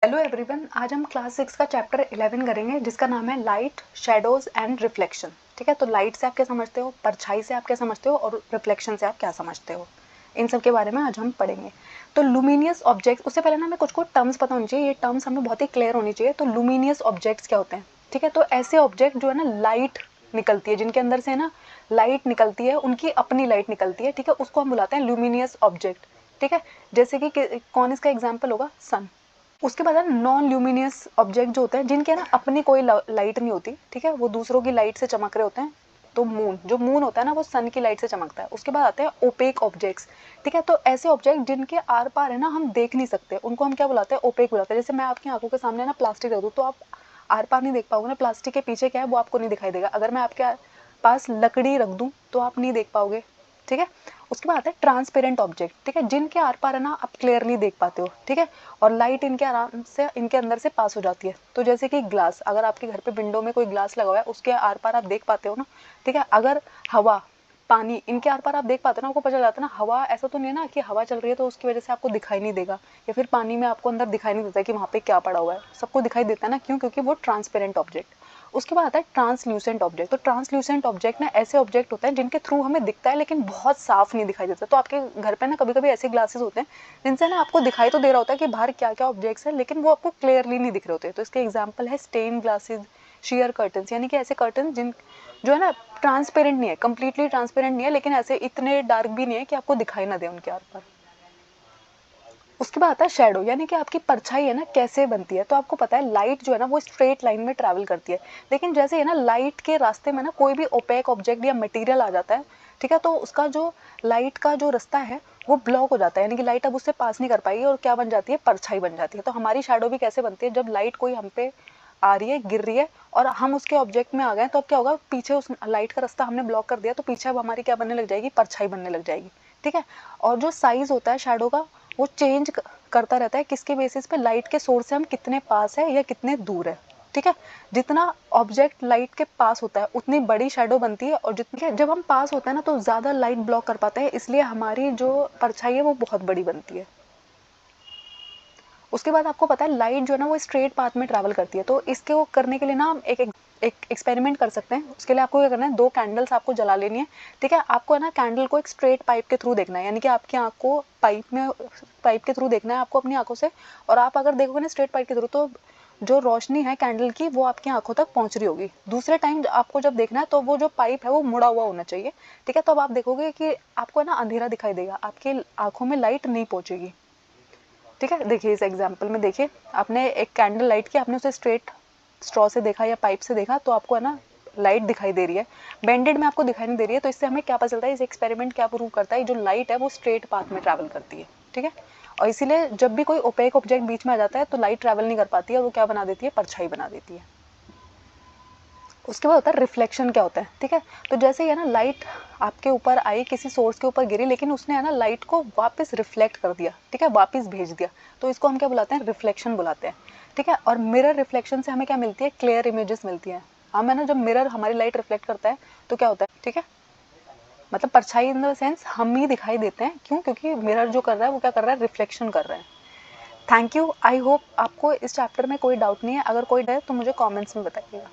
Hello everyone, आज हम class 6 का चैप्टर 11 करेंगे जिसका नाम है लाइट, शैडोज एंड रिफ्लेक्शन। ठीक है, तो लाइट से आप क्या समझते हो, परछाई से आप क्या समझते हो और रिफ्लेक्शन से आप क्या समझते हो, इन सब के बारे में आज हम पढ़ेंगे। तो लुमिनियस ऑब्जेक्ट, उससे पहले ना हमें कुछ टर्म्स पता होनी चाहिए, ये टर्म्स हमें बहुत ही क्लियर होनी चाहिए। तो लुमिनियस ऑब्जेक्ट्स क्या होते हैं? ठीक है, तो ऐसे ऑब्जेक्ट जो है ना लाइट निकलती है, जिनके अंदर से ना लाइट निकलती है, उनकी अपनी लाइट निकलती है। ठीक है, उसको हम बुलाते हैं लुमिनियस ऑब्जेक्ट। ठीक है, जैसे कि कौन इसका एग्जाम्पल होगा? सन। उसके बाद है नॉन ल्यूमिनियस ऑब्जेक्ट जो होते हैं, जिनके ना अपनी कोई लाइट नहीं होती। ठीक है, वो दूसरों की लाइट से चमक रहे होते हैं। तो मून, जो मून होता है ना, वो सन की लाइट से चमकता है। उसके बाद आते हैं ओपेक ऑब्जेक्ट्स। ठीक है, तो ऐसे ऑब्जेक्ट जिनके आर पार है ना हम देख नहीं सकते, उनको हम क्या बुलाते हैं? ओपेक बुलाते हैं। जैसे मैं आपकी आंखों के सामने ना प्लास्टिक रख दूँ तो आप आर पार नहीं देख पाओगे ना, प्लास्टिक के पीछे क्या है वो आपको नहीं दिखाई देगा। अगर मैं आपके पास लकड़ी रख दूँ तो आप नहीं देख पाओगे। ठीक है, उसके बाद आता है ट्रांसपेरेंट ऑब्जेक्ट। ठीक है, जिनके आर पार है ना आप क्लियरली देख पाते हो। ठीक है, और लाइट इनके आराम से इनके अंदर से पास हो जाती है। तो जैसे कि ग्लास, अगर आपके घर पे विंडो में कोई ग्लास लगा हुआ है, उसके आर पार आप देख पाते हो ना। ठीक है, अगर हवा, पानी, इनके आर पार आप देख पाते हो ना, आपको पता चल जाता है ना। हवा ऐसा तो नहीं है ना कि हवा चल रही है तो उसकी वजह से आपको दिखाई नहीं देगा, या फिर पानी में आपको अंदर दिखाई नहीं देता कि वहाँ पे क्या पड़ा हुआ है। सबको दिखाई देता है ना, क्यों? क्योंकि वो ट्रांसपेरेंट ऑब्जेक्ट। उसके बाद आता है ट्रांसल्यूसेंट ऑब्जेक्ट। तो ट्रांसल्यूसेंट ऑब्जेक्ट ना ऐसे ऑब्जेक्ट होते हैं जिनके थ्रू हमें दिखता है लेकिन बहुत साफ नहीं दिखाई देता। तो आपके घर पे ना कभी कभी ऐसे ग्लासेस होते हैं जिनसे ना आपको दिखाई तो दे रहा होता है कि बाहर क्या क्या ऑब्जेक्ट्स हैं, लेकिन वो आपको क्लियरली नहीं दिख रहे होते। तो इसके एग्जाम्पल है स्टेन ग्लासेस, शेयर कर्टन्स, यानी कि ऐसे कर्टन जिन जो है ना ट्रांसपेरेंट नहीं है, कंप्लीटली ट्रांसपेरेंट नहीं है, लेकिन ऐसे इतने डार्क भी नहीं है कि आपको दिखाई ना दे उनके आर पार। उसके बाद आता है शेडो, यानी कि आपकी परछाई है ना कैसे बनती है। तो आपको पता है लाइट जो है ना वो स्ट्रेट लाइन में ट्रैवल करती है, लेकिन जैसे है ना लाइट के रास्ते में ना कोई भी ओपेक ऑब्जेक्ट या मटेरियल आ जाता है, ठीक है, तो उसका जो लाइट का जो रास्ता है वो ब्लॉक हो जाता है, यानी कि लाइट अब उससे पास नहीं कर पाएगी और क्या बन जाती है? परछाई बन जाती है। तो हमारी शेडो भी कैसे बनती है? जब लाइट कोई हम पे आ रही है, गिर रही है और हम उसके ऑब्जेक्ट में आ गए, तो अब क्या होगा? पीछे उस लाइट का रास्ता हमने ब्लॉक कर दिया, तो पीछे अब हमारी क्या बनने लग जाएगी? परछाई बनने लग जाएगी। ठीक है, और जो साइज होता है शेडो का वो चेंज करता रहता है, किसके बेसिस पे? लाइट के सोर्स से हम कितने पास है या कितने दूर है। ठीक है, जितना ऑब्जेक्ट लाइट के पास होता है उतनी बड़ी शेडो बनती है, और जितनी जब हम पास होता है ना तो ज़्यादा लाइट ब्लॉक कर पाते हैं, इसलिए हमारी जो परछाई है वो बहुत बड़ी बनती है। उसके बाद आपको पता है लाइट जो है ना वो स्ट्रेट पाथ में ट्रैवल करती है। तो इसके वो करने के लिए ना हम एक एक्सपेरिमेंट कर सकते हैं। उसके लिए आपको क्या करना है? 2 कैंडल्स आपको जला लेनी है। ठीक है, आपको है ना कैंडल को एक स्ट्रेट पाइप के थ्रू देखना है, यानी कि आपकी आंख को पाइप के थ्रू देखना है आपको अपनी आंखों से। और आप अगर देखोगे ना स्ट्रेट पाइप के थ्रू, तो जो रोशनी है कैंडल की वो आपकी आंखों तक पहुंच रही होगी। दूसरे टाइम आपको जब देखना है तो वो जो पाइप है वो मुड़ा हुआ होना चाहिए। ठीक है, तो अब आप देखोगे कि आपको है ना अंधेरा दिखाई देगा, आपकी आंखों में लाइट नहीं पहुंचेगी। ठीक है, देखिए इस एग्जाम्पल में, देखिए आपने एक कैंडल लाइट की, आपने उसे स्ट्रेट स्ट्रॉ से देखा या पाइप से देखा, तो आपको है ना लाइट दिखाई दे रही है, बेंडेड में आपको दिखाई नहीं दे रही है। तो इससे हमें क्या पता चलता है? इस एक्सपेरिमेंट क्या प्रूव करता है? जो लाइट है वो स्ट्रेट पाथ में ट्रैवल करती है। ठीक है, और इसीलिए जब भी कोई ओपेक ऑब्जेक्ट बीच में आ जाता है तो लाइट ट्रैवल नहीं कर पाती है, और वो क्या बना देती है? परछाई बना देती है। उसके बाद होता है रिफ्लेक्शन। क्या होता है? ठीक है, तो जैसे ही है ना लाइट आपके ऊपर आई, किसी सोर्स के ऊपर गिरी, लेकिन उसने है ना लाइट को वापस रिफ्लेक्ट कर दिया, ठीक है, वापस भेज दिया, तो इसको हम क्या बुलाते हैं? रिफ्लेक्शन बुलाते हैं। ठीक है, और मिरर रिफ्लेक्शन से हमें क्या मिलती है? क्लियर इमेजेस मिलती है। हम है ना जब मिरर हमारी लाइट रिफ्लेक्ट करता है तो क्या होता है? ठीक है, मतलब परछाई इन द सेंस हम ही दिखाई देते हैं। क्यों? क्योंकि मिरर जो कर रहा है वो क्या कर रहा है? रिफ्लेक्शन कर रहा है। थैंक यू, आई होप आपको इस चैप्टर में कोई डाउट नहीं है। अगर कोई है तो मुझे कॉमेंट्स में बताइएगा।